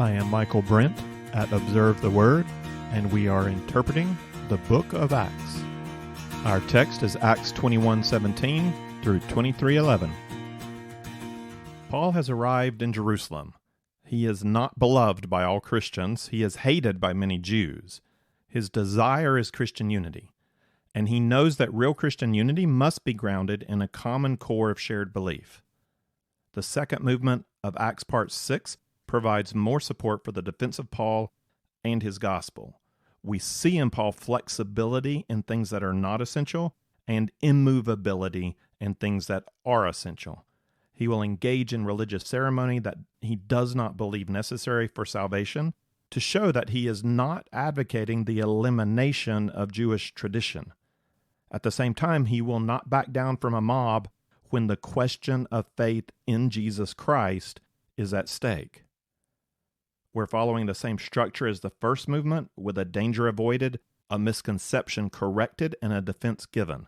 I am Michael Brent at Observe the Word, and we are interpreting the book of Acts. Our text is Acts 21:17 through 23:11. Paul has arrived in Jerusalem. He is not beloved by all Christians. He is hated by many Jews. His desire is Christian unity, and he knows that real Christian unity must be grounded in a common core of shared belief. The second movement of Acts Part 6 provides more support for the defense of Paul and his gospel. We see in Paul flexibility in things that are not essential and immovability in things that are essential. He will engage in religious ceremony that he does not believe necessary for salvation to show that he is not advocating the elimination of Jewish tradition. At the same time, he will not back down from a mob when the question of faith in Jesus Christ is at stake. We're following the same structure as the first movement, with a danger avoided, a misconception corrected, and a defense given.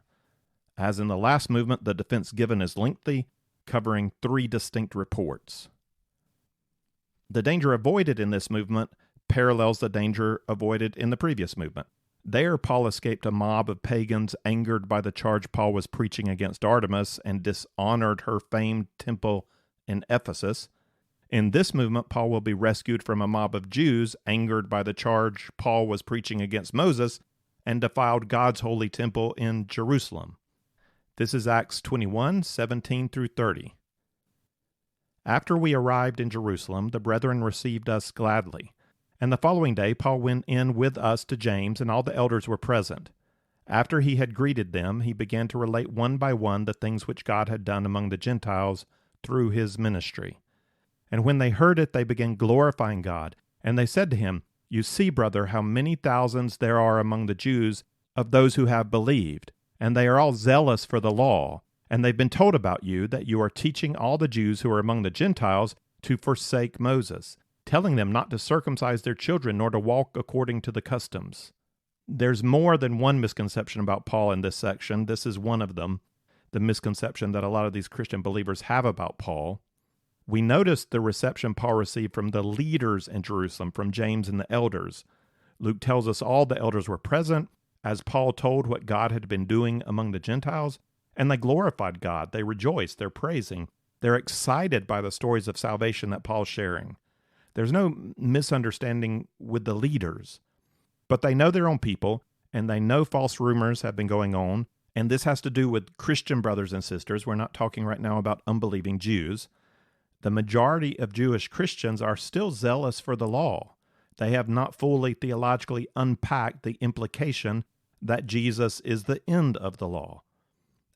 As in the last movement, the defense given is lengthy, covering 3 distinct reports. The danger avoided in this movement parallels the danger avoided in the previous movement. There, Paul escaped a mob of pagans angered by the charge Paul was preaching against Artemis and dishonored her famed temple in Ephesus. In this movement, Paul will be rescued from a mob of Jews angered by the charge Paul was preaching against Moses and defiled God's holy temple in Jerusalem. This is Acts 21:17 through 30. After we arrived in Jerusalem, the brethren received us gladly. And the following day, Paul went in with us to James, and all the elders were present. After he had greeted them, he began to relate one by one the things which God had done among the Gentiles through his ministry. And when they heard it, they began glorifying God. And they said to him, "You see, brother, how many thousands there are among the Jews of those who have believed, and they are all zealous for the law. And they've been told about you that you are teaching all the Jews who are among the Gentiles to forsake Moses, telling them not to circumcise their children nor to walk according to the customs." There's more than one misconception about Paul in this section. This is one of them, the misconception that a lot of these Christian believers have about Paul. We notice the reception Paul received from the leaders in Jerusalem, from James and the elders. Luke tells us all the elders were present as Paul told what God had been doing among the Gentiles, and they glorified God. They rejoiced. They're praising. They're excited by the stories of salvation that Paul's sharing. There's no misunderstanding with the leaders, but they know their own people, and they know false rumors have been going on, and this has to do with Christian brothers and sisters. We're not talking right now about unbelieving Jews. The majority of Jewish Christians are still zealous for the law. They have not fully theologically unpacked the implication that Jesus is the end of the law.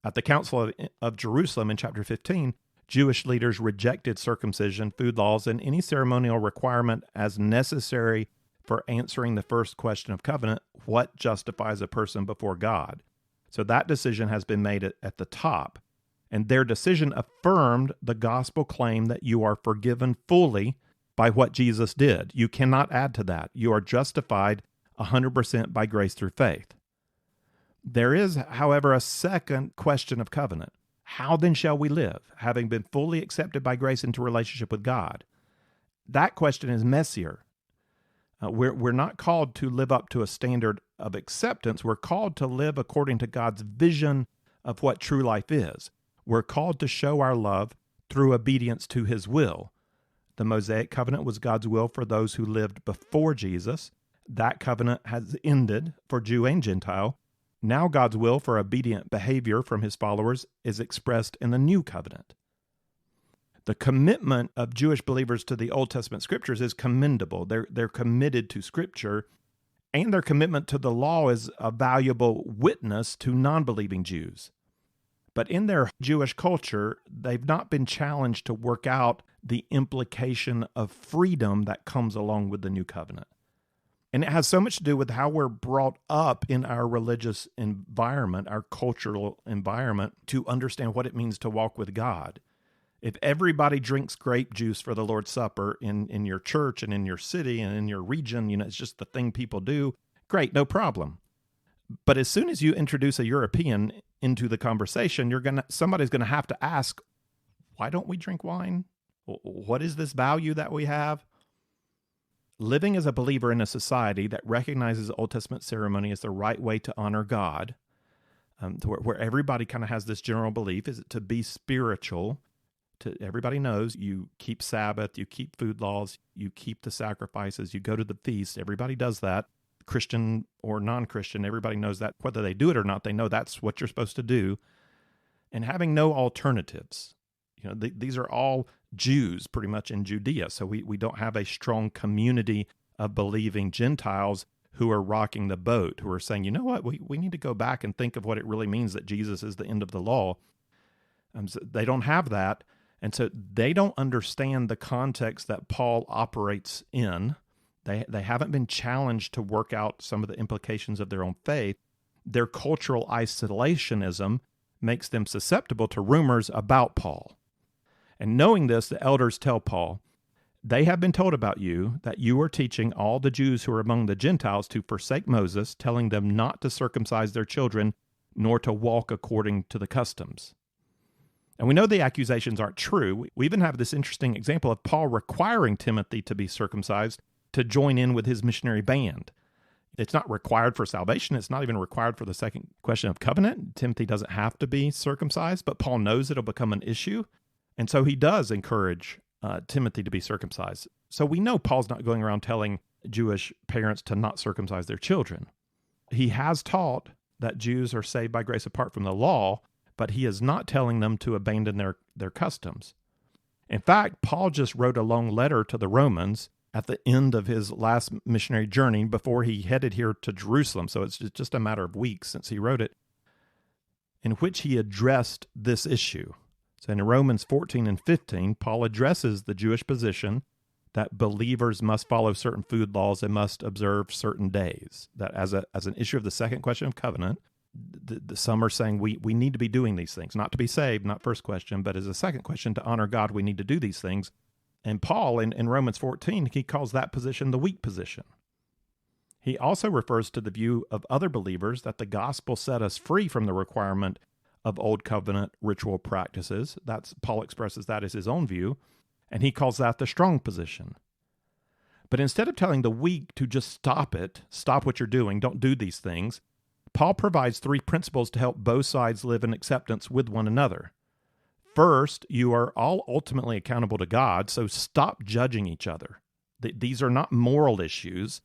At the Council of Jerusalem in chapter 15, Jewish leaders rejected circumcision, food laws, and any ceremonial requirement as necessary for answering the first question of covenant: what justifies a person before God? So that decision has been made at the top. And their decision affirmed the gospel claim that you are forgiven fully by what Jesus did. You cannot add to that. You are justified 100% by grace through faith. There is, however, a second question of covenant. How then shall we live, having been fully accepted by grace into relationship with God? That question is messier. We're not called to live up to a standard of acceptance. We're called to live according to God's vision of what true life is. We're called to show our love through obedience to his will. The Mosaic covenant was God's will for those who lived before Jesus. That covenant has ended for Jew and Gentile. Now God's will for obedient behavior from his followers is expressed in the new covenant. The commitment of Jewish believers to the Old Testament scriptures is commendable. They're committed to scripture, and their commitment to the law is a valuable witness to non-believing Jews. But in their Jewish culture, they've not been challenged to work out the implication of freedom that comes along with the new covenant. And it has so much to do with how we're brought up in our religious environment, our cultural environment, to understand what it means to walk with God. If everybody drinks grape juice for the Lord's Supper in your church and in your city and in your region, it's just the thing people do, great, no problem. But as soon as you introduce a European into the conversation, somebody's going to have to ask, why don't we drink wine? What is this value that we have? living as a believer in a society that recognizes Old Testament ceremony as the right way to honor God, where everybody kind of has this general belief, is to be spiritual. Everybody knows you keep Sabbath, you keep food laws, you keep the sacrifices, you go to the feast. Everybody does that. Christian or non-Christian, everybody knows that. Whether they do it or not, they know that's what you're supposed to do. And having no alternatives. These are all Jews pretty much in Judea. So we don't have a strong community of believing Gentiles who are rocking the boat, who are saying, you know what, we need to go back and think of what it really means that Jesus is the end of the law. So they don't have that. And so they don't understand the context that Paul operates in. They haven't been challenged to work out some of the implications of their own faith. Their cultural isolationism makes them susceptible to rumors about Paul. And knowing this, the elders tell Paul, they have been told about you that you are teaching all the Jews who are among the Gentiles to forsake Moses, telling them not to circumcise their children, nor to walk according to the customs. And we know the accusations aren't true. We even have this interesting example of Paul requiring Timothy to be circumcised to join in with his missionary band. It's not required for salvation. It's not even required for the second question of covenant. Timothy doesn't have to be circumcised, but Paul knows it'll become an issue. And so he does encourage Timothy to be circumcised. So we know Paul's not going around telling Jewish parents to not circumcise their children. He has taught that Jews are saved by grace apart from the law, but he is not telling them to abandon their customs. In fact, Paul just wrote a long letter to the Romans at the end of his last missionary journey before he headed here to Jerusalem. So it's just a matter of weeks since he wrote it, in which he addressed this issue. So in Romans 14 and 15, Paul addresses the Jewish position that believers must follow certain food laws and must observe certain days. That as an issue of the second question of covenant, some are saying we need to be doing these things, not to be saved, not first question, but as a second question, to honor God, we need to do these things. And Paul, in Romans 14, he calls that position the weak position. He also refers to the view of other believers that the gospel set us free from the requirement of old covenant ritual practices. Paul expresses that as his own view, and he calls that the strong position. But instead of telling the weak to just stop what you're doing, don't do these things, Paul provides 3 principles to help both sides live in acceptance with one another. First, you are all ultimately accountable to God, so stop judging each other. These are not moral issues.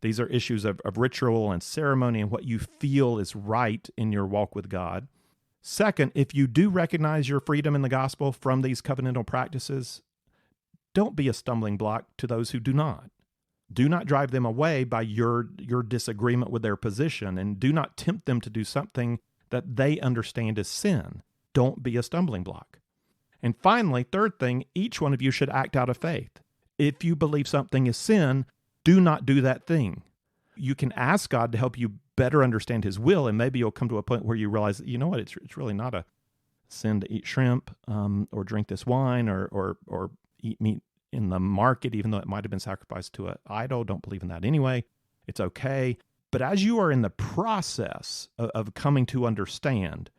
These are issues of ritual and ceremony and what you feel is right in your walk with God. Second, if you do recognize your freedom in the gospel from these covenantal practices, don't be a stumbling block to those who do not. Do not drive them away by your disagreement with their position, and do not tempt them to do something that they understand as sin. Don't be a stumbling block. And finally, third thing, each one of you should act out of faith. If you believe something is sin, do not do that thing. You can ask God to help you better understand his will, and maybe you'll come to a point where you realize that, you know what, it's really not a sin to eat shrimp or drink this wine or eat meat in the market, even though it might have been sacrificed to an idol. Don't believe in that anyway. It's okay. But as you are in the process of coming to understand,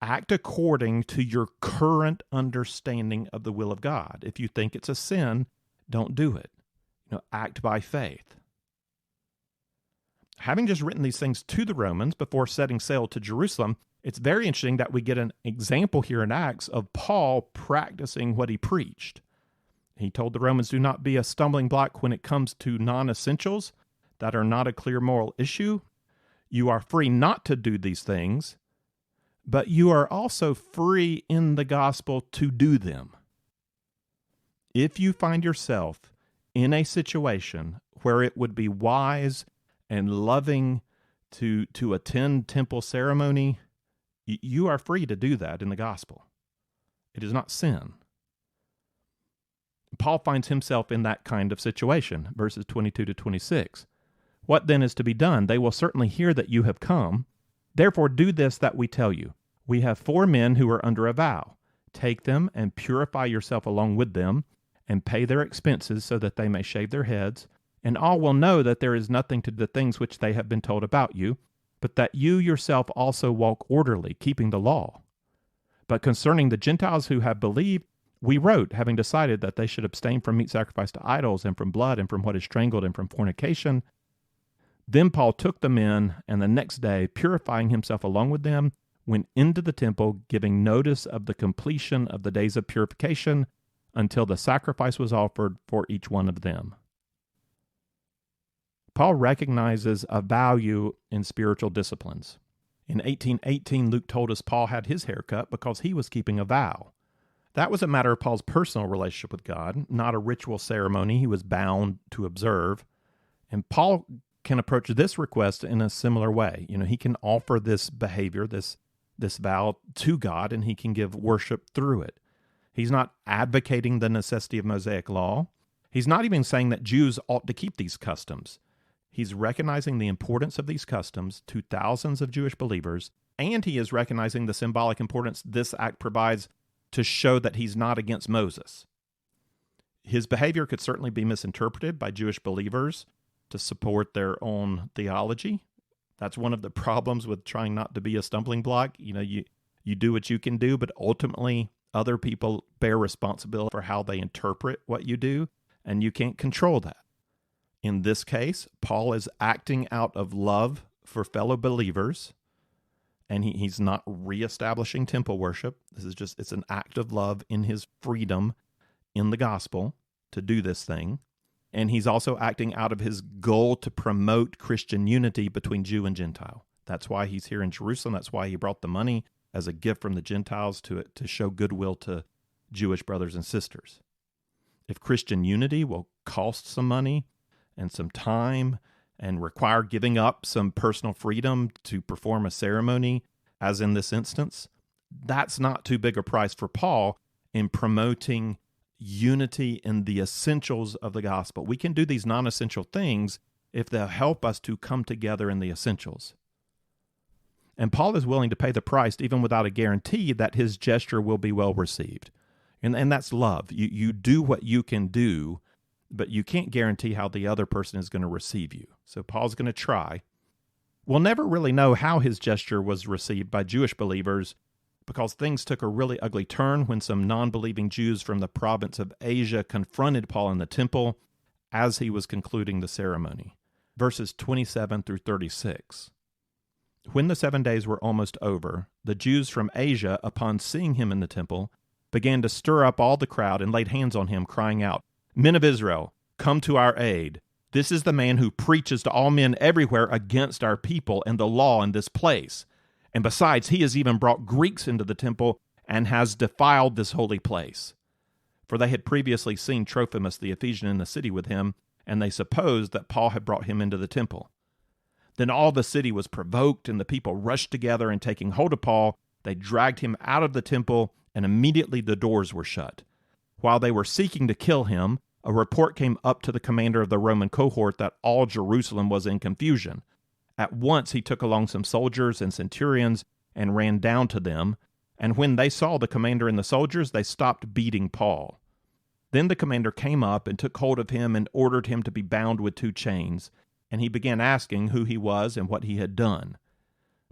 act according to your current understanding of the will of God. If you think it's a sin, don't do it. Act by faith. Having just written these things to the Romans before setting sail to Jerusalem, it's very interesting that we get an example here in Acts of Paul practicing what he preached. He told the Romans, do not be a stumbling block when it comes to non-essentials that are not a clear moral issue. You are free not to do these things, but you are also free in the gospel to do them. If you find yourself in a situation where it would be wise and loving to attend temple ceremony, you are free to do that in the gospel. It is not sin. Paul finds himself in that kind of situation, verses 22 to 26. What then is to be done? They will certainly hear that you have come. Therefore do this that we tell you. We have 4 men who are under a vow. Take them and purify yourself along with them, and pay their expenses so that they may shave their heads, and all will know that there is nothing to the things which they have been told about you, but that you yourself also walk orderly, keeping the law. But concerning the Gentiles who have believed, We wrote, having decided that they should abstain from meat sacrificed to idols, and from blood, and from what is strangled, and from fornication. Then Paul took the men, and the next day, purifying himself along with them, went into the temple, giving notice of the completion of the days of purification, until the sacrifice was offered for each one of them. Paul recognizes a value in spiritual disciplines. In 1818, Luke told us Paul had his hair cut because he was keeping a vow. That was a matter of Paul's personal relationship with God, not a ritual ceremony he was bound to observe. And Paul can approach this request in a similar way. He can offer this behavior, this vow to God, and he can give worship through it. He's not advocating the necessity of Mosaic law. He's not even saying that Jews ought to keep these customs. He's recognizing the importance of these customs to thousands of Jewish believers, and he is recognizing the symbolic importance this act provides to show that he's not against Moses. His behavior could certainly be misinterpreted by Jewish believers to support their own theology. That's one of the problems with trying not to be a stumbling block. You do what you can do, but ultimately other people bear responsibility for how they interpret what you do, and you can't control that. In this case, Paul is acting out of love for fellow believers, and he's not reestablishing temple worship. It's an act of love in his freedom in the gospel to do this thing. And he's also acting out of his goal to promote Christian unity between Jew and Gentile. That's why he's here in Jerusalem. That's why he brought the money as a gift from the Gentiles to show goodwill to Jewish brothers and sisters. If Christian unity will cost some money and some time and require giving up some personal freedom to perform a ceremony, as in this instance, that's not too big a price for Paul in promoting unity in the essentials of the gospel. We can do these non-essential things if they'll help us to come together in the essentials. And Paul is willing to pay the price even without a guarantee that his gesture will be well received. And that's love. You do what you can do, but you can't guarantee how the other person is going to receive you. So Paul's going to try. We'll never really know how his gesture was received by Jewish believers, because things took a really ugly turn when some non-believing Jews from the province of Asia confronted Paul in the temple as he was concluding the ceremony. Verses 27 through 36. When the 7 days were almost over, the Jews from Asia, upon seeing him in the temple, began to stir up all the crowd and laid hands on him, crying out, "Men of Israel, come to our aid. This is the man who preaches to all men everywhere against our people and the law in this place. And besides, he has even brought Greeks into the temple and has defiled this holy place." For they had previously seen Trophimus the Ephesian in the city with him, and they supposed that Paul had brought him into the temple. Then all the city was provoked, and the people rushed together, and taking hold of Paul, they dragged him out of the temple, and immediately the doors were shut. While they were seeking to kill him, a report came up to the commander of the Roman cohort that all Jerusalem was in confusion. At once he took along some soldiers and centurions and ran down to them, and when they saw the commander and the soldiers, they stopped beating Paul. Then the commander came up and took hold of him and ordered him to be bound with 2 chains, and he began asking who he was and what he had done.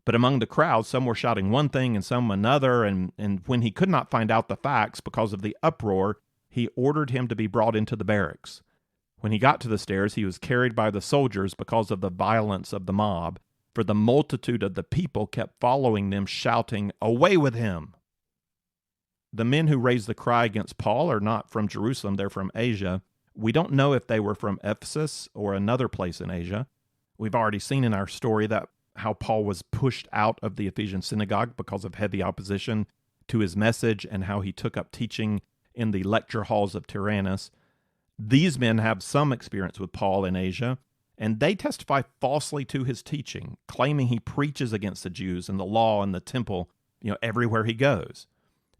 But among the crowd, some were shouting one thing and some another, and when he could not find out the facts because of the uproar, he ordered him to be brought into the barracks. When he got to the stairs, he was carried by the soldiers because of the violence of the mob, for the multitude of the people kept following them, shouting, "Away with him!" The men who raised the cry against Paul are not from Jerusalem, they're from Asia. We don't know if they were from Ephesus or another place in Asia. We've already seen in our story that how Paul was pushed out of the Ephesian synagogue because of heavy opposition to his message, and how he took up teaching in the lecture halls of Tyrannus. These men have some experience with Paul in Asia, and they testify falsely to his teaching, claiming he preaches against the Jews and the law and the temple, everywhere he goes.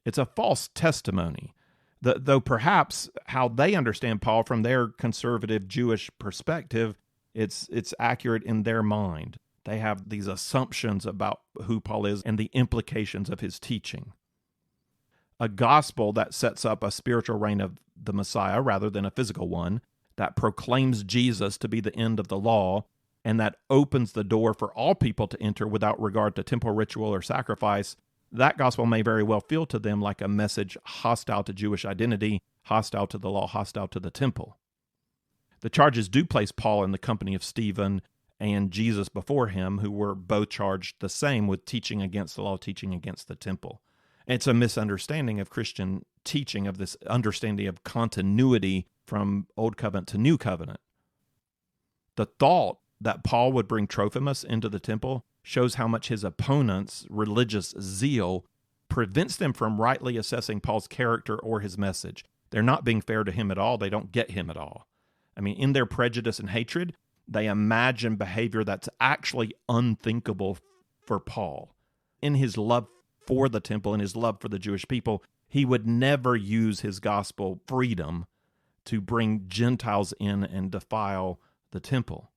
It's a false testimony, though perhaps how they understand Paul from their conservative Jewish perspective, it's accurate in their mind. They have these assumptions about who Paul is and the implications of his teaching. A gospel that sets up a spiritual reign of the Messiah rather than a physical one, that proclaims Jesus to be the end of the law, and that opens the door for all people to enter without regard to temple ritual or sacrifice, That gospel may very well feel to them like a message hostile to Jewish identity, hostile to the law, hostile to the temple. The charges do place Paul in the company of Stephen and Jesus before him, who were both charged the same with teaching against the law, teaching against the temple. It's a misunderstanding of Christian teaching, of this understanding of continuity from Old Covenant to New Covenant. The thought that Paul would bring Trophimus into the temple shows how much his opponents' religious zeal prevents them from rightly assessing Paul's character or his message. They're not being fair to him at all. They don't get him at all. I mean, in their prejudice and hatred, they imagine behavior that's actually unthinkable for Paul. In his love for the temple and his love for the Jewish people, he would never use his gospel freedom to bring Gentiles in and defile the temple.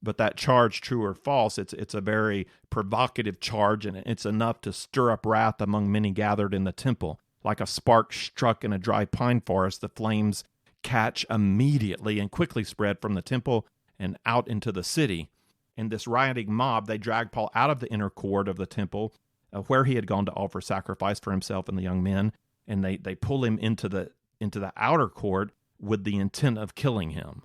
But that charge, true or false, it's a very provocative charge, and it's enough to stir up wrath among many gathered in the temple. Like a spark struck in a dry pine forest, the flames catch immediately and quickly spread from the temple and out into the city. And this rioting mob, they drag Paul out of the inner court of the temple, where he had gone to offer sacrifice for himself and the young men, and they pull him into the outer court with the intent of killing him.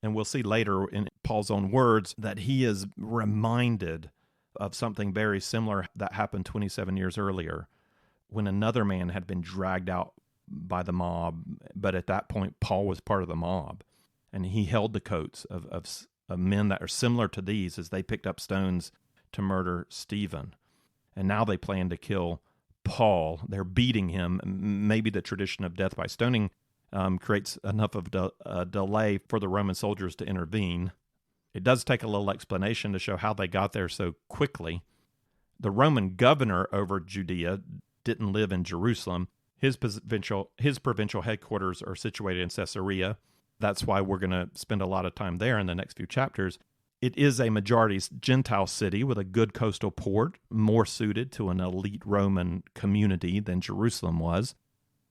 And we'll see later in Paul's own words that he is reminded of something very similar that happened 27 years earlier, when another man had been dragged out by the mob, but at that point Paul was part of the mob, and he held the coats of men that are similar to these as they picked up stones to murder Stephen. And now they plan to kill Paul. They're beating him. Maybe the tradition of death by stoning creates enough of a delay for the Roman soldiers to intervene. It does take a little explanation to show how they got there so quickly. The Roman governor over Judea didn't live in Jerusalem. His provincial headquarters are situated in Caesarea. That's why we're going to spend a lot of time there in the next few chapters. It is a majority Gentile city with a good coastal port, more suited to an elite Roman community than Jerusalem was.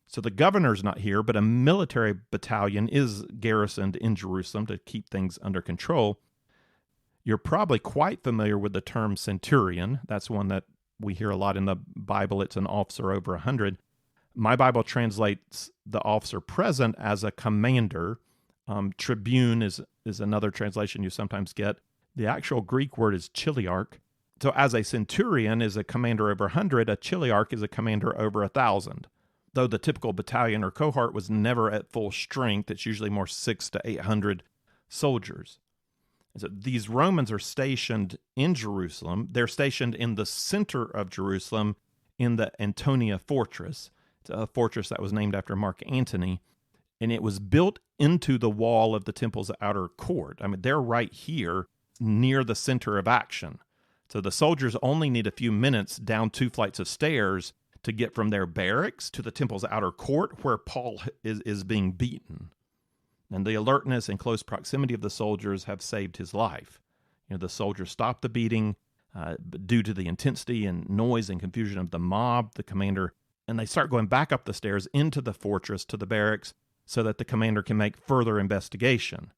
So the governor's not here, but a military battalion is garrisoned in Jerusalem to keep things under control. You're probably quite familiar with the term centurion. That's one that we hear a lot in the Bible. It's an officer over 100. My Bible translates the officer present as a commander. Tribune is another translation you sometimes get. The actual Greek word is chiliarch. So as a centurion is a commander over 100, a chiliarch is a commander over 1,000. Though the typical battalion or cohort was never at full strength, it's usually more 600 to 800 soldiers. And so these Romans are stationed in Jerusalem. They're stationed in the center of Jerusalem in the Antonia Fortress. It's a fortress that was named after Mark Antony, and it was built into the wall of the temple's outer court. I mean, they're right here near the center of action. So the soldiers only need a few minutes down 2 flights of stairs to get from their barracks to the temple's outer court where Paul is being beaten. And the alertness and close proximity of the soldiers have saved his life. The soldiers stopped the beating due to the intensity and noise and confusion of the mob, the commander, and they start going back up the stairs into the fortress to the barracks so that the commander can make further investigation.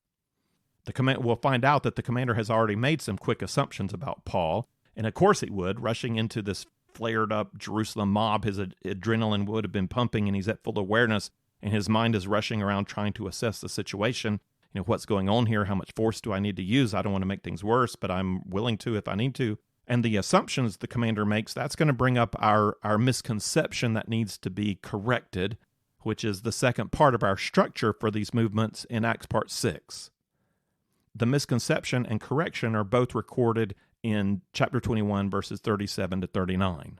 We'll find out that the commander has already made some quick assumptions about Paul, and of course he would. Rushing into this flared-up Jerusalem mob, his adrenaline would have been pumping, and he's at full awareness, and his mind is rushing around trying to assess the situation. What's going on here? How much force do I need to use? I don't want to make things worse, but I'm willing to if I need to. And the assumptions the commander makes, that's going to bring up our misconception that needs to be corrected, which is the second part of our structure for these movements in Acts Part 6. The misconception and correction are both recorded in chapter 21, verses 37 to 39.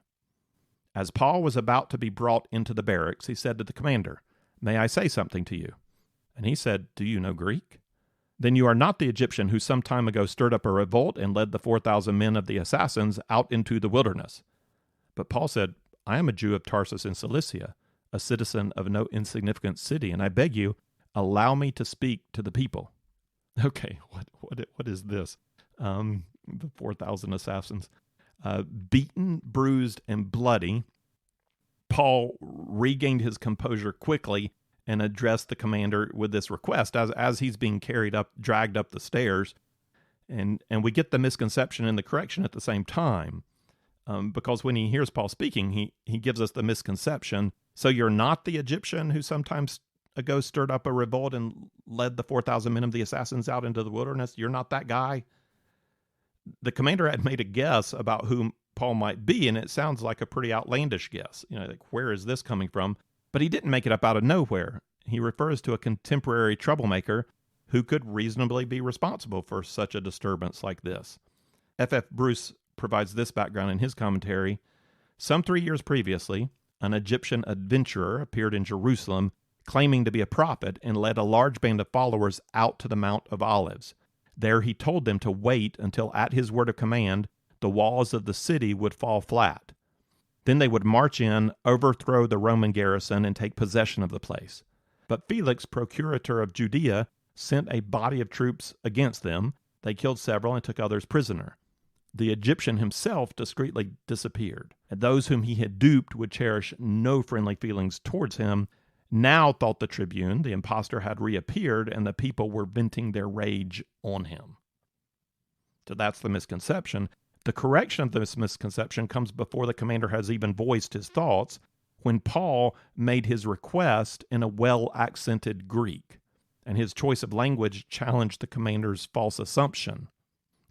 As Paul was about to be brought into the barracks, he said to the commander, "May I say something to you?" And he said, "Do you know Greek? Then you are not the Egyptian who some time ago stirred up a revolt and led the 4,000 men of the assassins out into the wilderness." But Paul said, "I am a Jew of Tarsus in Cilicia, a citizen of no insignificant city, and I beg you, allow me to speak to the people." Okay, what is this? The 4,000 assassins. Beaten, bruised, and bloody, Paul regained his composure quickly and addressed the commander with this request as he's being dragged up the stairs. And we get the misconception and the correction at the same time. because when he hears Paul speaking, he gives us the misconception. So you're not the Egyptian who sometimes ago stirred up a revolt and led the 4,000 men of the assassins out into the wilderness. You're not that guy. The commander had made a guess about whom Paul might be, and it sounds like a pretty outlandish guess. Like, where is this coming from? But he didn't make it up out of nowhere. He refers to a contemporary troublemaker who could reasonably be responsible for such a disturbance like this. F.F. Bruce provides this background in his commentary. Some 3 years previously, an Egyptian adventurer appeared in Jerusalem claiming to be a prophet and led a large band of followers out to the Mount of Olives. There he told them to wait until at his word of command the walls of the city would fall flat. Then they would march in, overthrow the Roman garrison, and take possession of the place. But Felix, procurator of Judea, sent a body of troops against them. They killed several and took others prisoner. The Egyptian himself discreetly disappeared, and those whom he had duped would cherish no friendly feelings towards him. Now, thought the tribune, the impostor had reappeared, and the people were venting their rage on him. So that's the misconception. The correction of this misconception comes before the commander has even voiced his thoughts, when Paul made his request in a well-accented Greek, and his choice of language challenged the commander's false assumption.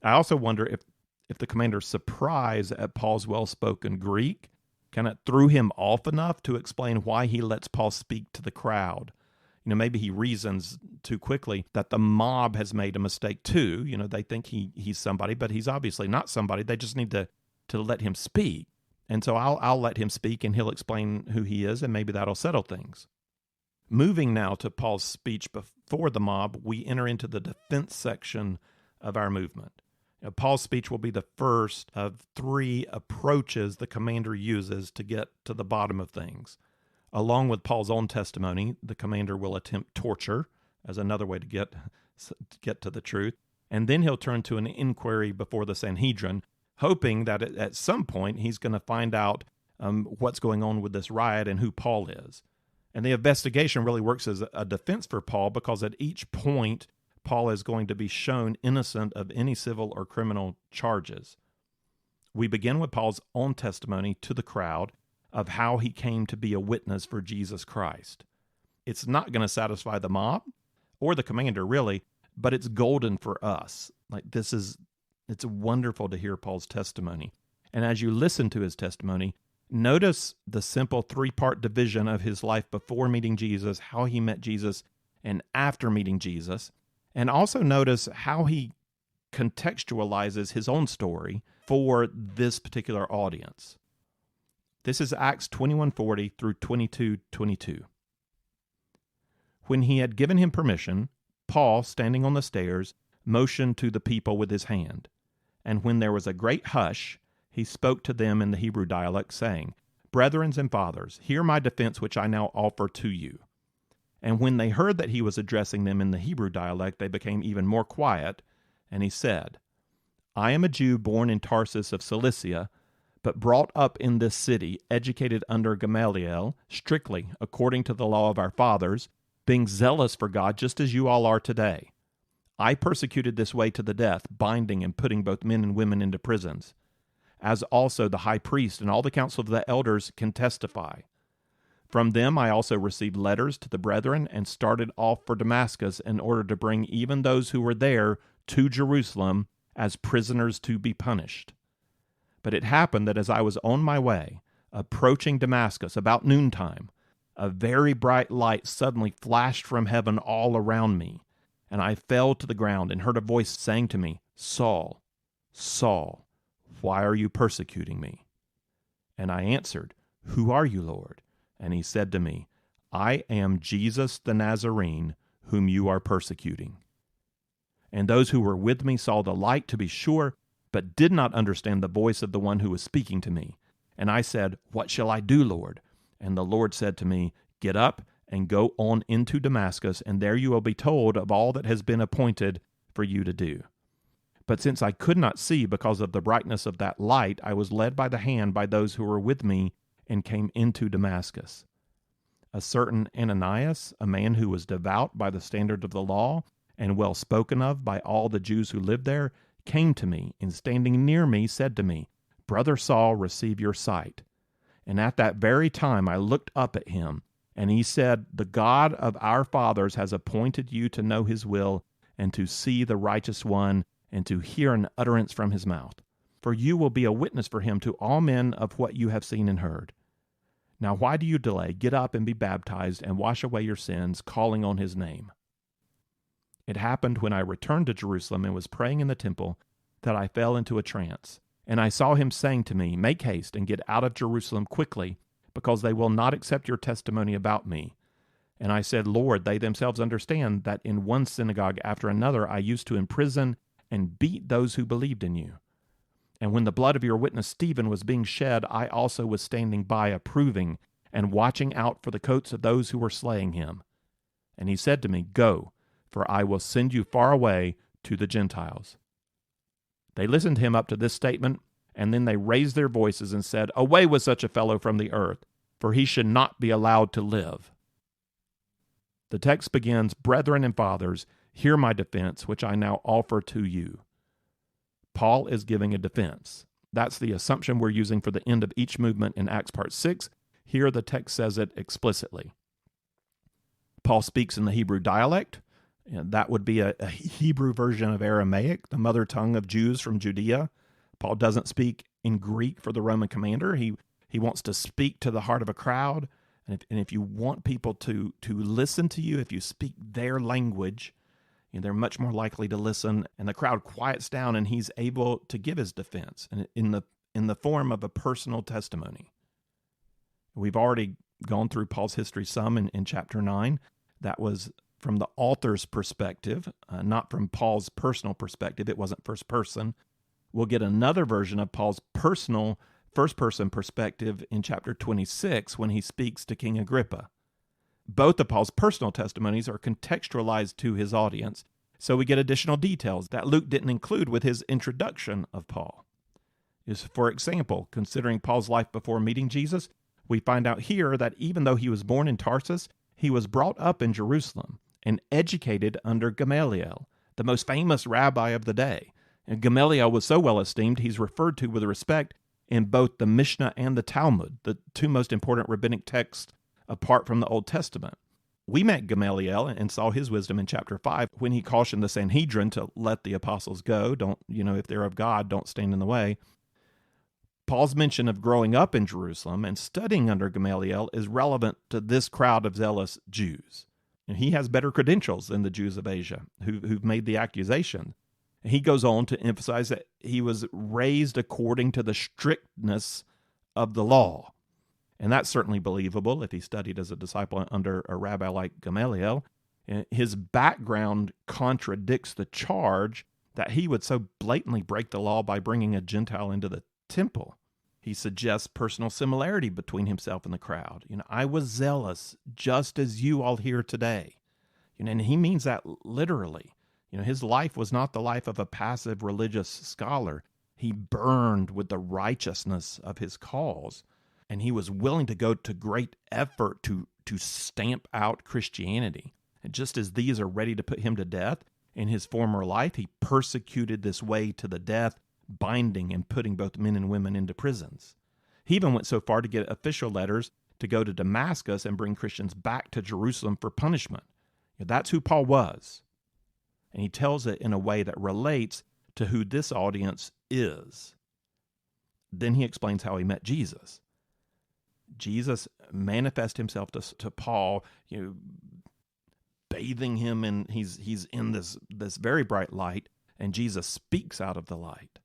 I also wonder if the commander's surprise at Paul's well-spoken Greek kind of threw him off enough to explain why he lets Paul speak to the crowd. Maybe he reasons too quickly that the mob has made a mistake too. They think he's somebody, but he's obviously not somebody. They just need to let him speak. And so I'll let him speak, and he'll explain who he is, and maybe that'll settle things. Moving now to Paul's speech before the mob, we enter into the defense section of our movement. Paul's speech will be the first of 3 approaches the commander uses to get to the bottom of things. Along with Paul's own testimony, the commander will attempt torture as another way to get to the truth, and then he'll turn to an inquiry before the Sanhedrin, hoping that at some point he's going to find out what's going on with this riot and who Paul is. And the investigation really works as a defense for Paul, because at each point, Paul is going to be shown innocent of any civil or criminal charges. We begin with Paul's own testimony to the crowd of how he came to be a witness for Jesus Christ. It's not going to satisfy the mob or the commander, really, but it's golden for us. It's wonderful to hear Paul's testimony. And as you listen to his testimony, notice the simple 3-part division of his life before meeting Jesus, how he met Jesus, and after meeting Jesus. And also notice how he contextualizes his own story for this particular audience. This is Acts 21:40 through 22:22. When he had given him permission, Paul, standing on the stairs, motioned to the people with his hand. And when there was a great hush, he spoke to them in the Hebrew dialect, saying, "Brethren and fathers, hear my defense which I now offer to you." And when they heard that he was addressing them in the Hebrew dialect, they became even more quiet, and he said, "I am a Jew born in Tarsus of Cilicia, but brought up in this city, educated under Gamaliel, strictly according to the law of our fathers, being zealous for God just as you all are today. I persecuted this way to the death, binding and putting both men and women into prisons, as also the high priest and all the council of the elders can testify. From them I also received letters to the brethren and started off for Damascus in order to bring even those who were there to Jerusalem as prisoners to be punished. But it happened that as I was on my way, approaching Damascus about noontime, a very bright light suddenly flashed from heaven all around me, and I fell to the ground and heard a voice saying to me, 'Saul, Saul, why are you persecuting me?' And I answered, 'Who are you, Lord?' And he said to me, 'I am Jesus the Nazarene, whom you are persecuting.' And those who were with me saw the light, to be sure, but did not understand the voice of the one who was speaking to me. And I said, 'What shall I do, Lord?' And the Lord said to me, 'Get up and go on into Damascus, and there you will be told of all that has been appointed for you to do.' But since I could not see because of the brightness of that light, I was led by the hand by those who were with me and came into Damascus. A certain Ananias, a man who was devout by the standard of the law and well spoken of by all the Jews who lived there, came to me, and standing near me said to me, Brother Saul receive your sight. And at that very time I looked up at him, and he said, The God of our fathers has appointed you to know his will, and to see the righteous one, and to hear an utterance from his mouth. For you will be a witness for him to all men of what you have seen and heard. Now why do you delay? Get up and be baptized, and wash away your sins, calling on his name. It happened when I returned to Jerusalem and was praying in the temple, that I fell into a trance. And I saw him saying to me, Make haste and get out of Jerusalem quickly, because they will not accept your testimony about me. And I said, Lord, they themselves understand that in one synagogue after another I used to imprison and beat those who believed in you. And when the blood of your witness Stephen was being shed, I also was standing by approving and watching out for the coats of those who were slaying him. And he said to me, Go, for I will send you far away to the Gentiles. They listened to him up to this statement, and then they raised their voices and said, Away with such a fellow from the earth, for he should not be allowed to live. The text begins, Brethren and fathers, hear my defense, which I now offer to you. Paul is giving a defense. That's the assumption we're using for the end of each movement in Acts Part 6. Here the text says it explicitly. Paul speaks in the Hebrew dialect. And that would be a Hebrew version of Aramaic, the mother tongue of Jews from Judea. Paul doesn't speak in Greek for the Roman commander. He wants to speak to the heart of a crowd. And if you want people to listen to you, if you speak their language, they're much more likely to listen. And the crowd quiets down, and he's able to give his defense in the form of a personal testimony. We've already gone through Paul's history some in chapter 9. That was from the author's perspective, not from Paul's personal perspective. It wasn't first person. We'll get another version of Paul's personal first-person perspective in chapter 26 when he speaks to King Agrippa. Both of Paul's personal testimonies are contextualized to his audience, so we get additional details that Luke didn't include with his introduction of Paul. For example, considering Paul's life before meeting Jesus, we find out here that even though he was born in Tarsus, he was brought up in Jerusalem and educated under Gamaliel, the most famous rabbi of the day. And Gamaliel was so well esteemed, he's referred to with respect in both the Mishnah and the Talmud, the two most important rabbinic texts apart from the Old Testament. We met Gamaliel and saw his wisdom in chapter 5 when he cautioned the Sanhedrin to let the apostles go. Don't, if they're of God, don't stand in the way. Paul's mention of growing up in Jerusalem and studying under Gamaliel is relevant to this crowd of zealous Jews. And he has better credentials than the Jews of Asia who've made the accusation. He goes on to emphasize that he was raised according to the strictness of the law. And that's certainly believable if he studied as a disciple under a rabbi like Gamaliel. His background contradicts the charge that he would so blatantly break the law by bringing a Gentile into the temple. He suggests personal similarity between himself and the crowd. I was zealous just as you all here today. And he means that literally. His life was not the life of a passive religious scholar. He burned with the righteousness of his cause, and he was willing to go to great effort to stamp out Christianity. And just as these are ready to put him to death, in his former life, he persecuted this way to the death, binding and putting both men and women into prisons. He even went so far to get official letters to go to Damascus and bring Christians back to Jerusalem for punishment. That's who Paul was. And he tells it in a way that relates to who this audience is. Then he explains how he met Jesus. Jesus manifests himself to Paul, bathing him, and he's in this very bright light, and Jesus speaks out of the light.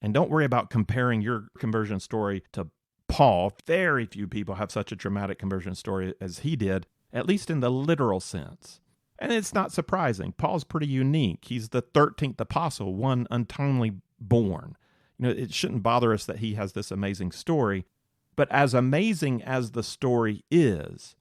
And don't worry about comparing your conversion story to Paul. Very few people have such a dramatic conversion story as he did, at least in the literal sense. And it's not surprising. Paul's pretty unique. He's the 13th apostle, one untimely born. It shouldn't bother us that he has this amazing story. But as amazing as the story is,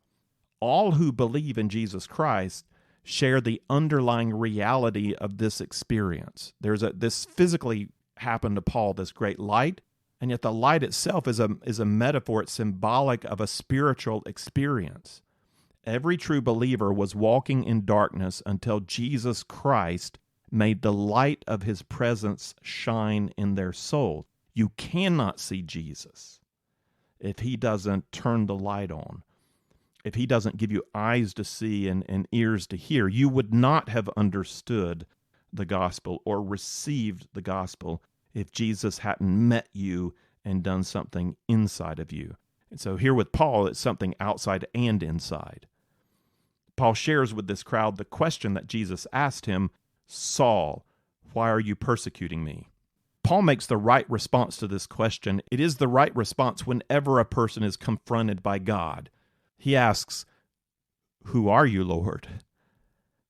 all who believe in Jesus Christ share the underlying reality of this experience. This physically happened to Paul, this great light, and yet the light itself is a metaphor. It's symbolic of a spiritual experience. Every true believer was walking in darkness until Jesus Christ made the light of his presence shine in their soul. You cannot see Jesus if he doesn't turn the light on, if he doesn't give you eyes to see and ears to hear. You would not have understood the gospel or received the gospel if Jesus hadn't met you and done something inside of you. And so here with Paul, it's something outside and inside. Paul shares with this crowd the question that Jesus asked him, Saul, why are you persecuting me? Paul makes the right response to this question. It is the right response whenever a person is confronted by God. He asks, who are you, Lord?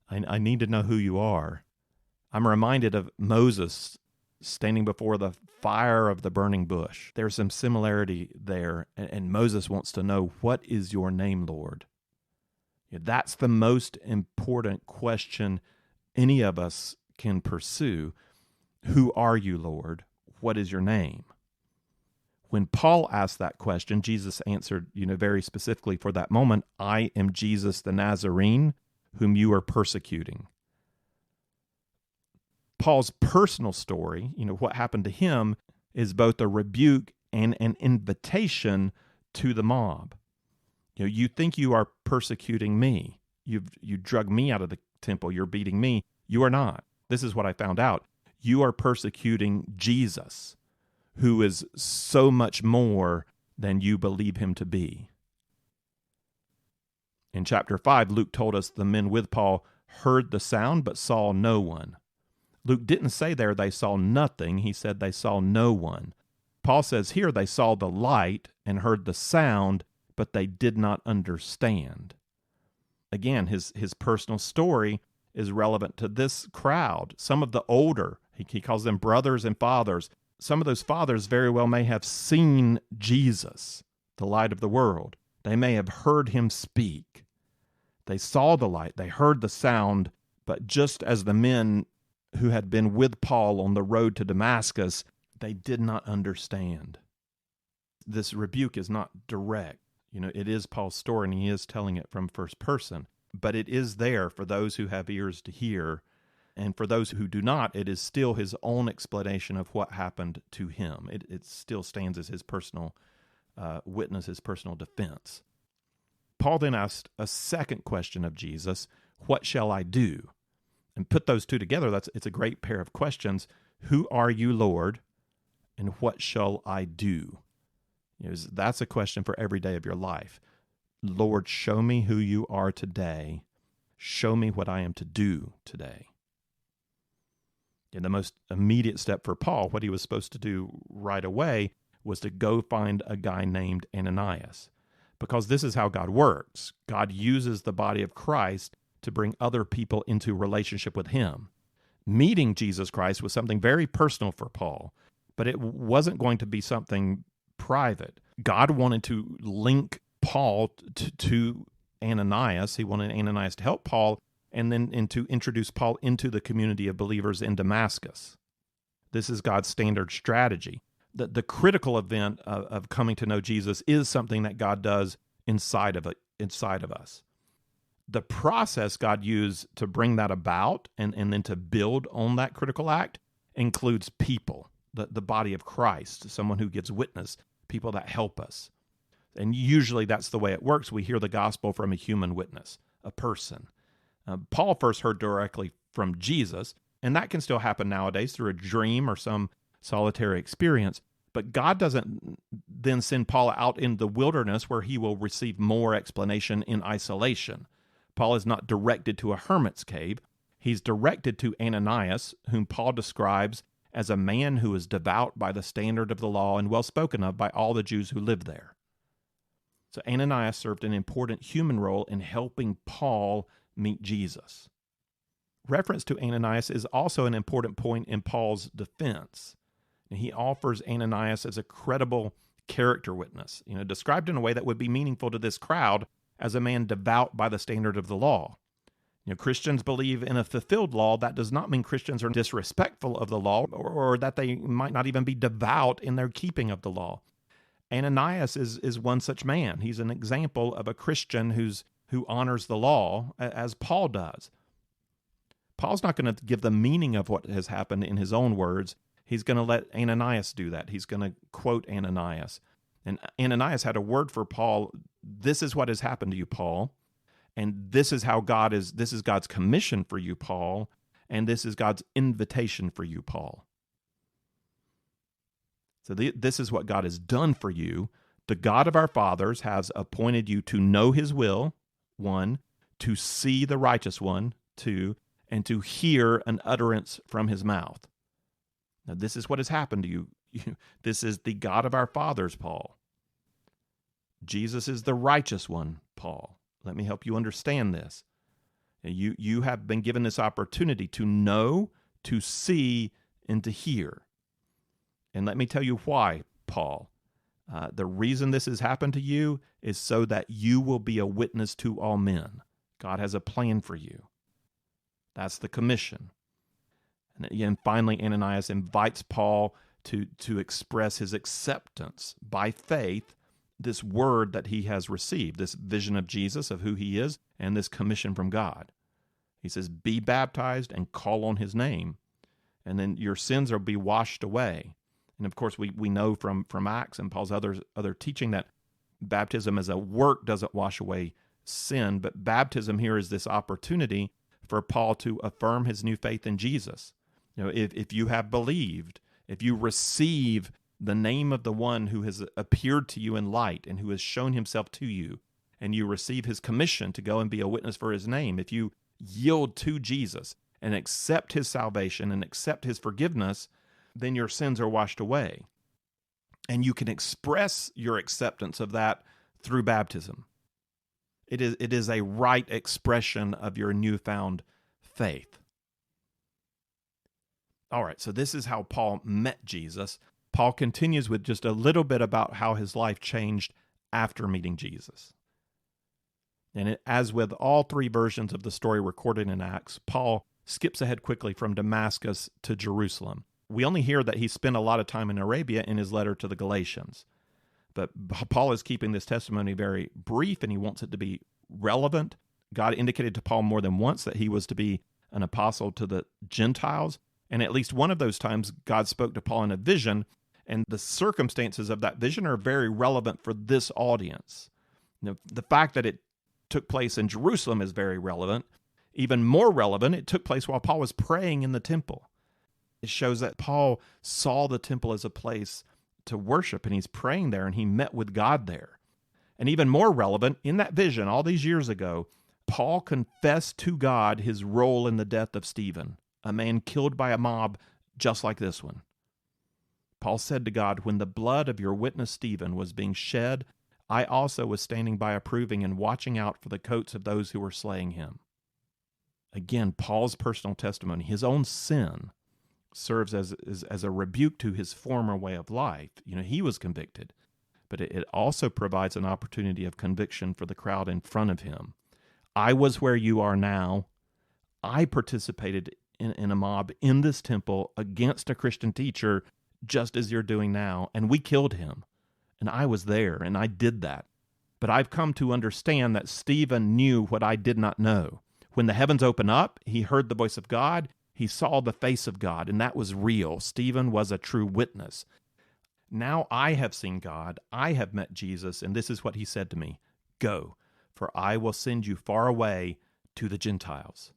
I need to know who you are. I'm reminded of Moses standing before the fire of the burning bush. There's some similarity there, and Moses wants to know, what is your name, Lord? That's the most important question any of us can pursue. Who are you, Lord? What is your name? When Paul asked that question, Jesus answered, very specifically for that moment, I am Jesus the Nazarene, whom you are persecuting. Paul's personal story, what happened to him, is both a rebuke and an invitation to the mob. You think you are persecuting me. You drug me out of the temple. You're beating me. You are not. This is what I found out. You are persecuting Jesus, who is so much more than you believe him to be. In chapter 5, Luke told us the men with Paul heard the sound but saw no one. Luke didn't say there they saw nothing. He said they saw no one. Paul says here they saw the light and heard the sound, but they did not understand. Again, his personal story is relevant to this crowd. Some of the older, he calls them brothers and fathers, some of those fathers very well may have seen Jesus, the light of the world. They may have heard him speak. They saw the light, they heard the sound, but just as the men who had been with Paul on the road to Damascus, they did not understand. This rebuke is not direct. It is Paul's story, and he is telling it from first person, but it is there for those who have ears to hear, and for those who do not, it is still his own explanation of what happened to him. It still stands as his personal witness, his personal defense. Paul then asked a second question of Jesus, what shall I do? And put those two together, it's a great pair of questions. Who are you, Lord? And what shall I do? That's a question for every day of your life. Lord, show me who you are today. Show me what I am to do today. And the most immediate step for Paul, what he was supposed to do right away, was to go find a guy named Ananias. Because this is how God works. God uses the body of Christ to bring other people into relationship with him. Meeting Jesus Christ was something very personal for Paul, but it wasn't going to be something private. God wanted to link Paul to Ananias. He wanted Ananias to help Paul and to introduce Paul into the community of believers in Damascus. This is God's standard strategy. The critical event of coming to know Jesus is something that God does inside of us. The process God used to bring that about and then to build on that critical act includes people, the body of Christ, someone who gives witness, people that help us. And usually that's the way it works. We hear the gospel from a human witness, a person. Paul first heard directly from Jesus, and that can still happen nowadays through a dream or some solitary experience. But God doesn't then send Paul out in the wilderness where he will receive more explanation in isolation. Paul is not directed to a hermit's cave. He's directed to Ananias, whom Paul describes as a man who is devout by the standard of the law and well spoken of by all the Jews who lived there. So Ananias served an important human role in helping Paul meet Jesus. Reference to Ananias is also an important point in Paul's defense. He offers Ananias as a credible character witness, described in a way that would be meaningful to this crowd as a man devout by the standard of the law. Christians believe in a fulfilled law. That does not mean Christians are disrespectful of the law or that they might not even be devout in their keeping of the law. Ananias is one such man. He's an example of a Christian who honors the law as Paul does. Paul's not going to give the meaning of what has happened in his own words. he's going to let Ananias do that. He's going to quote Ananias. And Ananias had a word for Paul. This is what has happened to you, Paul. And this is God's commission for you, Paul. And this is God's invitation for you, Paul. So this is what God has done for you. The God of our fathers has appointed you to know his will, 1, to see the righteous one, 2, and to hear an utterance from his mouth. Now, this is what has happened to you. This is the God of our fathers, Paul. Jesus is the righteous one, Paul. Let me help you understand this. You have been given this opportunity to know, to see, and to hear. And let me tell you why, Paul. The reason this has happened to you is so that you will be a witness to all men. God has a plan for you. That's the commission. And finally, Ananias invites Paul to express his acceptance by faith, this word that he has received, this vision of Jesus, of who he is, and this commission from God. He says, be baptized and call on his name, and then your sins will be washed away. And of course, we know from Acts and Paul's other teaching that baptism as a work doesn't wash away sin, but baptism here is this opportunity for Paul to affirm his new faith in Jesus. If you have believed, if you receive the name of the one who has appeared to you in light and who has shown himself to you, and you receive his commission to go and be a witness for his name, if you yield to Jesus and accept his salvation and accept his forgiveness, then your sins are washed away. And you can express your acceptance of that through baptism. It is a right expression of your newfound faith. All right, so this is how Paul met Jesus. Paul continues with just a little bit about how his life changed after meeting Jesus. And as with all three versions of the story recorded in Acts, Paul skips ahead quickly from Damascus to Jerusalem. We only hear that he spent a lot of time in Arabia in his letter to the Galatians. But Paul is keeping this testimony very brief, and he wants it to be relevant. God indicated to Paul more than once that he was to be an apostle to the Gentiles, and at least one of those times God spoke to Paul in a vision, and the circumstances of that vision are very relevant for this audience. The fact that it took place in Jerusalem is very relevant. Even more relevant, it took place while Paul was praying in the temple. It shows that Paul saw the temple as a place to worship, and he's praying there, and he met with God there. And even more relevant, in that vision, all these years ago, Paul confessed to God his role in the death of Stephen, a man killed by a mob just like this one. Paul said to God, when the blood of your witness Stephen was being shed, I also was standing by approving and watching out for the coats of those who were slaying him. Again, Paul's personal testimony, his own sin, serves as a rebuke to his former way of life. He was convicted, but it also provides an opportunity of conviction for the crowd in front of him. I was where you are now. I participated in a mob in this temple against a Christian teacher, just as you're doing now, and we killed him. And I was there, and I did that. But I've come to understand that Stephen knew what I did not know. When the heavens opened up, he heard the voice of God. He saw the face of God, and that was real. Stephen was a true witness. Now I have seen God. I have met Jesus, and this is what he said to me. Go, for I will send you far away to the Gentiles.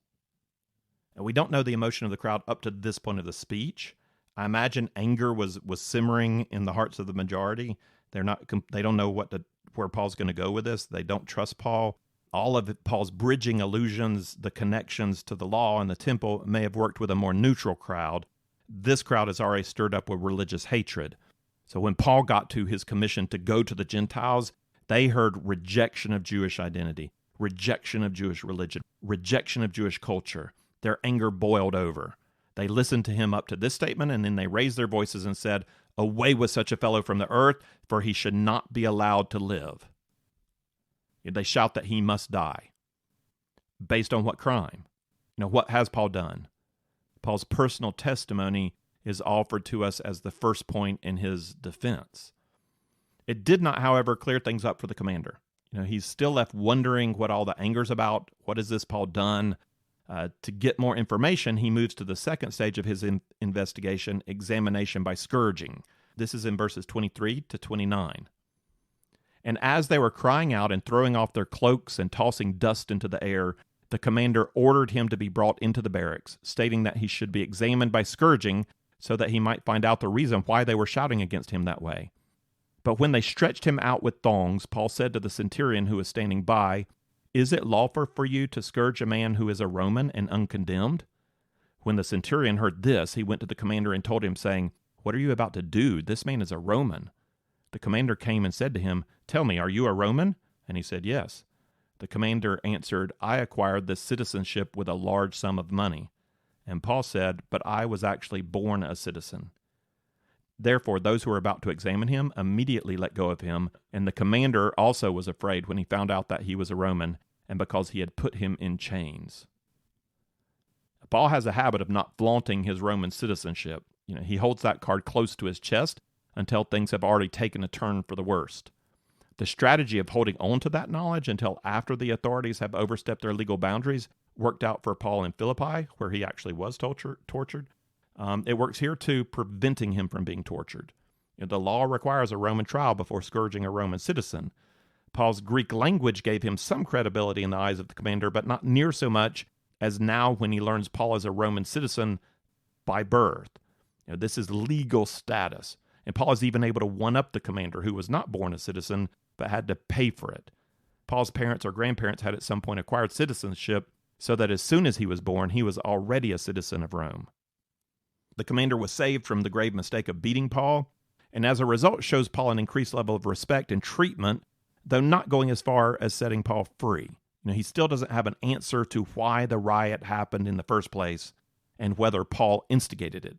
And we don't know the emotion of the crowd up to this point of the speech. I imagine anger was simmering in the hearts of the majority. They don't know where Paul's going to go with this. They don't trust Paul. All of Paul's bridging allusions, the connections to the law and the temple may have worked with a more neutral crowd. This crowd is already stirred up with religious hatred. So when Paul got to his commission to go to the Gentiles, they heard rejection of Jewish identity, rejection of Jewish religion, rejection of Jewish culture. Their anger boiled over. They listened to him up to this statement, and then they raised their voices and said, away with such a fellow from the earth, for he should not be allowed to live. They shout that he must die. Based on what crime? What has Paul done? Paul's personal testimony is offered to us as the first point in his defense. It did not, however, clear things up for the commander. He's still left wondering what all the anger's about. What has this Paul done? To get more information, he moves to the second stage of his investigation, examination by scourging. This is in verses 23 to 29. And as they were crying out and throwing off their cloaks and tossing dust into the air, the commander ordered him to be brought into the barracks, stating that he should be examined by scourging so that he might find out the reason why they were shouting against him that way. But when they stretched him out with thongs, Paul said to the centurion who was standing by, "Is it lawful for you to scourge a man who is a Roman and uncondemned?" When the centurion heard this, he went to the commander and told him, saying, "What are you about to do? This man is a Roman." The commander came and said to him, "Tell me, are you a Roman?" And he said, "Yes." The commander answered, "I acquired this citizenship with a large sum of money." And Paul said, "But I was actually born a citizen." Therefore, those who were about to examine him immediately let go of him, and the commander also was afraid when he found out that he was a Roman, and because he had put him in chains. Paul has a habit of not flaunting his Roman citizenship. He holds that card close to his chest until things have already taken a turn for the worst. The strategy of holding on to that knowledge until after the authorities have overstepped their legal boundaries worked out for Paul in Philippi, where he actually was tortured. It works here too, preventing him from being tortured. The law requires a Roman trial before scourging a Roman citizen. Paul's Greek language gave him some credibility in the eyes of the commander, but not near so much as now when he learns Paul is a Roman citizen by birth. This is legal status. And Paul is even able to one-up the commander, who was not born a citizen, but had to pay for it. Paul's parents or grandparents had at some point acquired citizenship, so that as soon as he was born, he was already a citizen of Rome. The commander was saved from the grave mistake of beating Paul, and as a result shows Paul an increased level of respect and treatment, though not going as far as setting Paul free. He still doesn't have an answer to why the riot happened in the first place and whether Paul instigated it.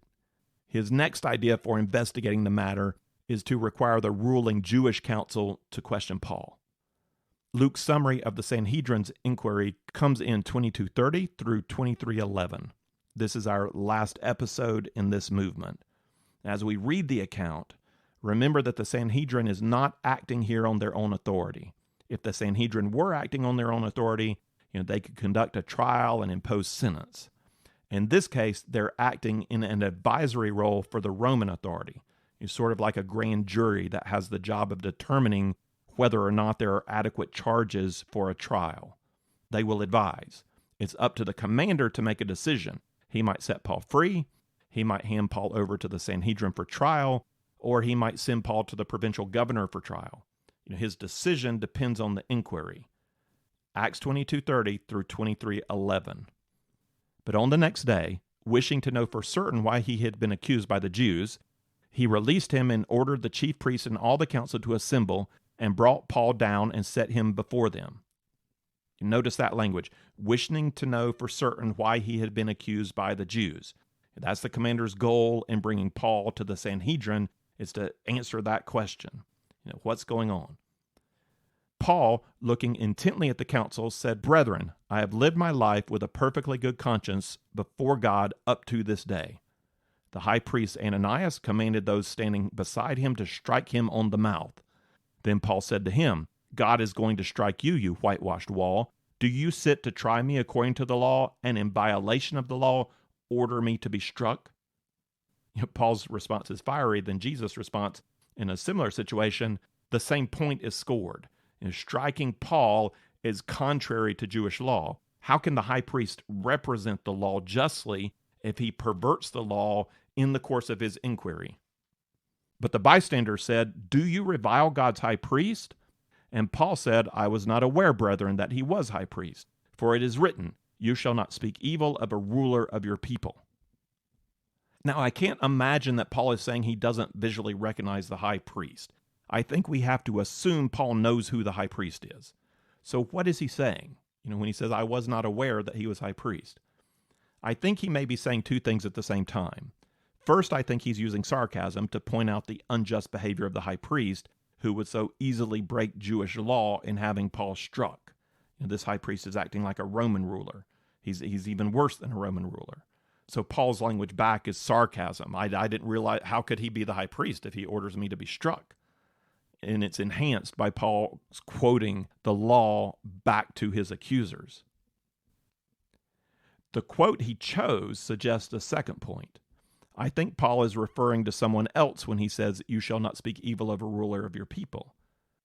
His next idea for investigating the matter is to require the ruling Jewish council to question Paul. Luke's summary of the Sanhedrin's inquiry comes in 22:30 through 23:11. This is our last episode in this movement. As we read the account, remember that the Sanhedrin is not acting here on their own authority. If the Sanhedrin were acting on their own authority, they could conduct a trial and impose sentence. In this case, they're acting in an advisory role for the Roman authority. It's sort of like a grand jury that has the job of determining whether or not there are adequate charges for a trial. They will advise. It's up to the commander to make a decision. He might set Paul free, he might hand Paul over to the Sanhedrin for trial, or he might send Paul to the provincial governor for trial. His decision depends on the inquiry. Acts 22:30 through 23:11. But on the next day, wishing to know for certain why he had been accused by the Jews, he released him and ordered the chief priests and all the council to assemble and brought Paul down and set him before them. Notice that language, wishing to know for certain why he had been accused by the Jews. That's the commander's goal in bringing Paul to the Sanhedrin, is to answer that question. What's going on? Paul, looking intently at the council, said, "Brethren, I have lived my life with a perfectly good conscience before God up to this day." The high priest Ananias commanded those standing beside him to strike him on the mouth. Then Paul said to him, "God is going to strike you, you whitewashed wall. Do you sit to try me according to the law, and in violation of the law order me to be struck?" Paul's response is fiery than Jesus' response. In a similar situation, the same point is scored. Striking Paul is contrary to Jewish law. How can the high priest represent the law justly if he perverts the law in the course of his inquiry? But the bystanders said, "Do you revile God's high priest?" And Paul said, "I was not aware, brethren, that he was high priest. For it is written, you shall not speak evil of a ruler of your people." Now, I can't imagine that Paul is saying he doesn't visually recognize the high priest. I think we have to assume Paul knows who the high priest is. So what is he saying? When he says, "I was not aware that he was high priest." I think he may be saying two things at the same time. First, I think he's using sarcasm to point out the unjust behavior of the high priest, who would so easily break Jewish law in having Paul struck. This high priest is acting like a Roman ruler. He's even worse than a Roman ruler. So Paul's language back is sarcasm. I didn't realize, how could he be the high priest if he orders me to be struck? And it's enhanced by Paul quoting the law back to his accusers. The quote he chose suggests a second point. I think Paul is referring to someone else when he says, "You shall not speak evil of a ruler of your people."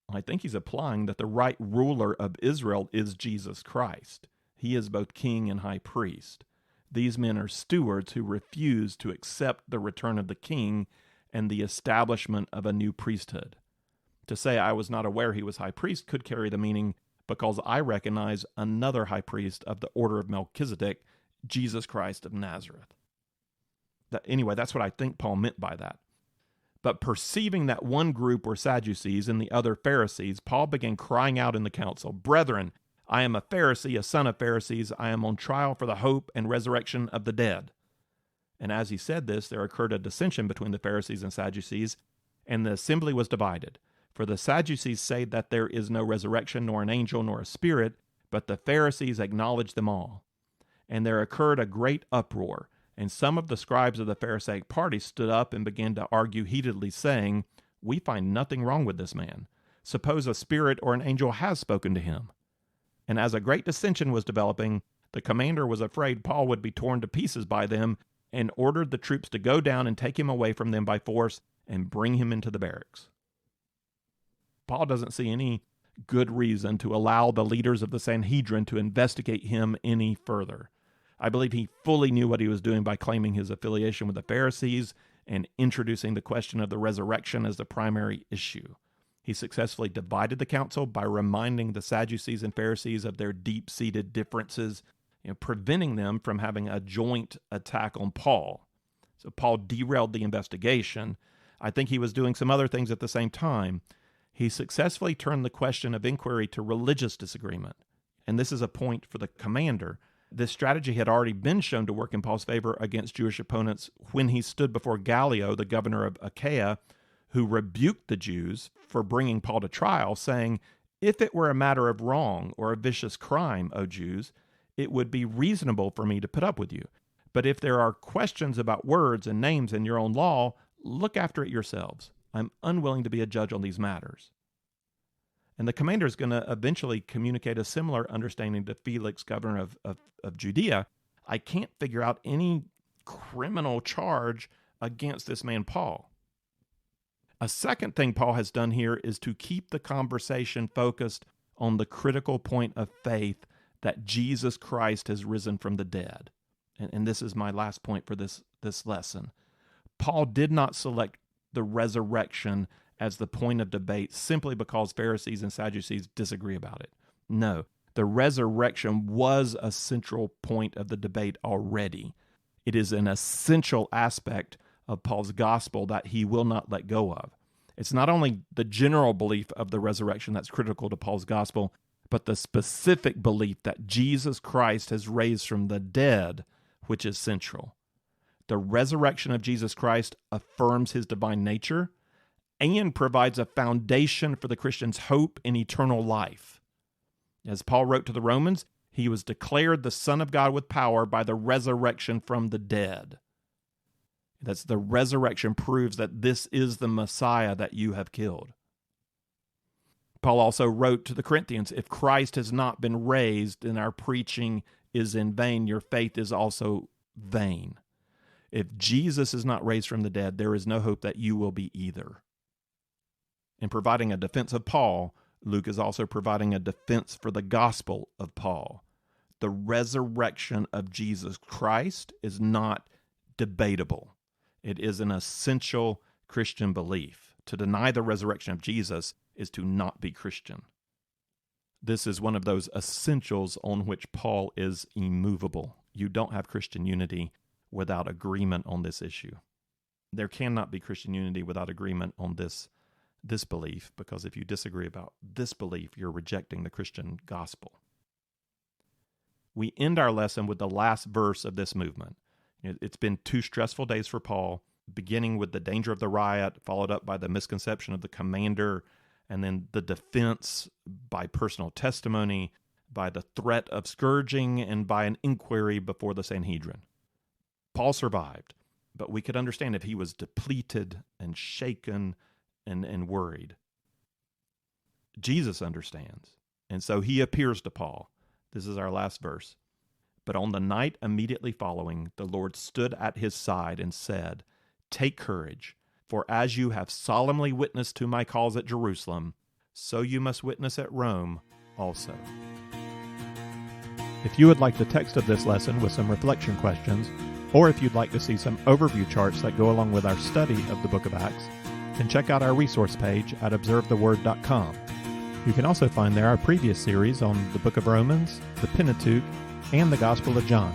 I think he's implying that the right ruler of Israel is Jesus Christ. He is both king and high priest. These men are stewards who refuse to accept the return of the king and the establishment of a new priesthood. To say I was not aware he was high priest could carry the meaning, because I recognize another high priest of the order of Melchizedek, Jesus Christ of Nazareth. Anyway, that's what I think Paul meant by that. But perceiving that one group were Sadducees and the other Pharisees, Paul began crying out in the council, "Brethren, I am a Pharisee, a son of Pharisees. I am on trial for the hope and resurrection of the dead." And as he said this, there occurred a dissension between the Pharisees and Sadducees, and the assembly was divided. For the Sadducees say that there is no resurrection, nor an angel, nor a spirit, but the Pharisees acknowledge them all. And there occurred a great uproar, and some of the scribes of the Pharisaic party stood up and began to argue heatedly, saying, "We find nothing wrong with this man. Suppose a spirit or an angel has spoken to him." And as a great dissension was developing, the commander was afraid Paul would be torn to pieces by them, and ordered the troops to go down and take him away from them by force and bring him into the barracks. Paul doesn't see any good reason to allow the leaders of the Sanhedrin to investigate him any further. I believe he fully knew what he was doing by claiming his affiliation with the Pharisees and introducing the question of the resurrection as the primary issue. He successfully divided the council by reminding the Sadducees and Pharisees of their deep-seated differences, preventing them from having a joint attack on Paul. So Paul derailed the investigation. I think he was doing some other things at the same time. He successfully turned the question of inquiry to religious disagreement. And this is a point for the commander. This strategy had already been shown to work in Paul's favor against Jewish opponents when he stood before Gallio, the governor of Achaia, who rebuked the Jews for bringing Paul to trial, saying, "If it were a matter of wrong or a vicious crime, O Jews, it would be reasonable for me to put up with you. But if there are questions about words and names in your own law, look after it yourselves. I'm unwilling to be a judge on these matters." And the commander is going to eventually communicate a similar understanding to Felix, governor of Judea. I can't figure out any criminal charge against this man, Paul. A second thing Paul has done here is to keep the conversation focused on the critical point of faith that Jesus Christ has risen from the dead. And this is my last point for this lesson. Paul did not select the resurrection as the point of debate simply because Pharisees and Sadducees disagree about it. No, the resurrection was a central point of the debate already. It is an essential aspect of Paul's gospel that he will not let go of. It's not only the general belief of the resurrection that's critical to Paul's gospel, but the specific belief that Jesus Christ has raised from the dead, which is central. The resurrection of Jesus Christ affirms his divine nature and provides a foundation for the Christian's hope in eternal life. As Paul wrote to the Romans, he was declared the Son of God with power by the resurrection from the dead. That's the resurrection proves that this is the Messiah that you have killed. Paul also wrote to the Corinthians, "If Christ has not been raised, then our preaching is in vain. Your faith is also vain." If Jesus is not raised from the dead, there is no hope that you will be either. In providing a defense of Paul, Luke is also providing a defense for the gospel of Paul. The resurrection of Jesus Christ is not debatable. It is an essential Christian belief. To deny the resurrection of Jesus is to not be Christian. This is one of those essentials on which Paul is immovable. You don't have Christian unity without agreement on this issue. There cannot be Christian unity without agreement on this belief, because if you disagree about this belief, you're rejecting the Christian gospel. We end our lesson with the last verse of this movement. It's been 2 stressful days for Paul, beginning with the danger of the riot, followed up by the misconception of the commander, and then the defense by personal testimony, by the threat of scourging, and by an inquiry before the Sanhedrin. Paul survived, but we could understand if he was depleted and shaken and worried. Jesus understands, and so he appears to Paul. This is our last verse. But on the night immediately following, the Lord stood at his side and said, "Take courage, for as you have solemnly witnessed to my cause at Jerusalem, so you must witness at Rome also." If you would like the text of this lesson with some reflection questions, or if you'd like to see some overview charts that go along with our study of the book of Acts, then check out our resource page at observetheword.com. You can also find there our previous series on the book of Romans, the Pentateuch, and the Gospel of John.